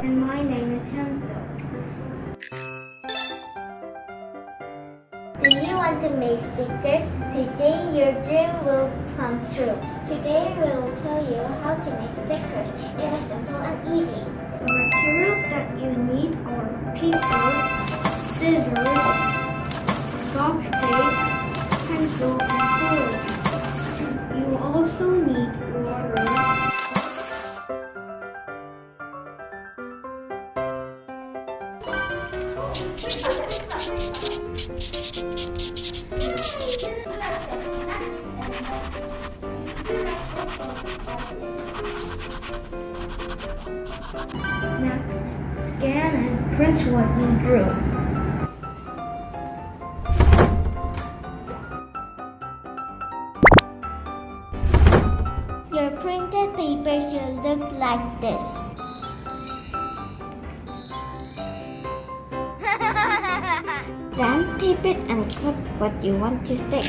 And my name is Hyunseo. Do you want to make stickers? Today your dream will come true. Today we will tell you how to make stickers. It is simple and easy. The materials that you need are paper, scissors, box tape, pencil, and glue. You also need water. Next, scan and print what you drew. Your printed paper should look like this. Then tape it and cut what you want to stick.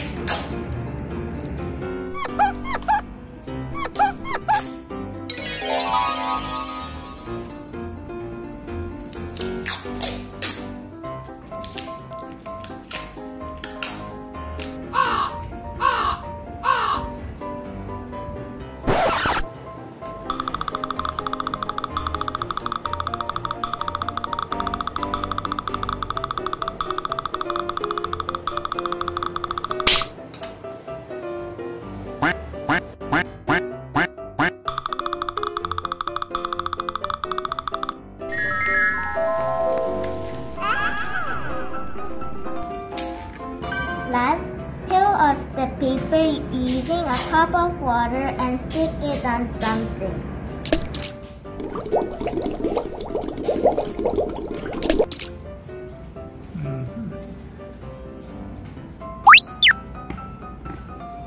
Last, peel off the paper using a cup of water and stick it on something.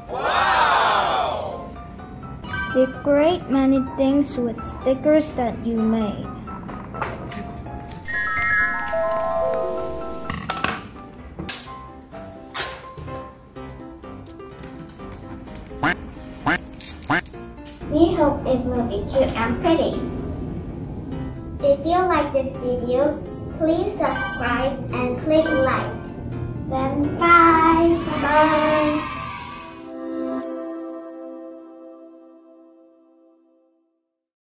Wow! Decorate many things with stickers that you made. We hope it will be cute and pretty. If you like this video, please subscribe and click like. Then bye! Bye!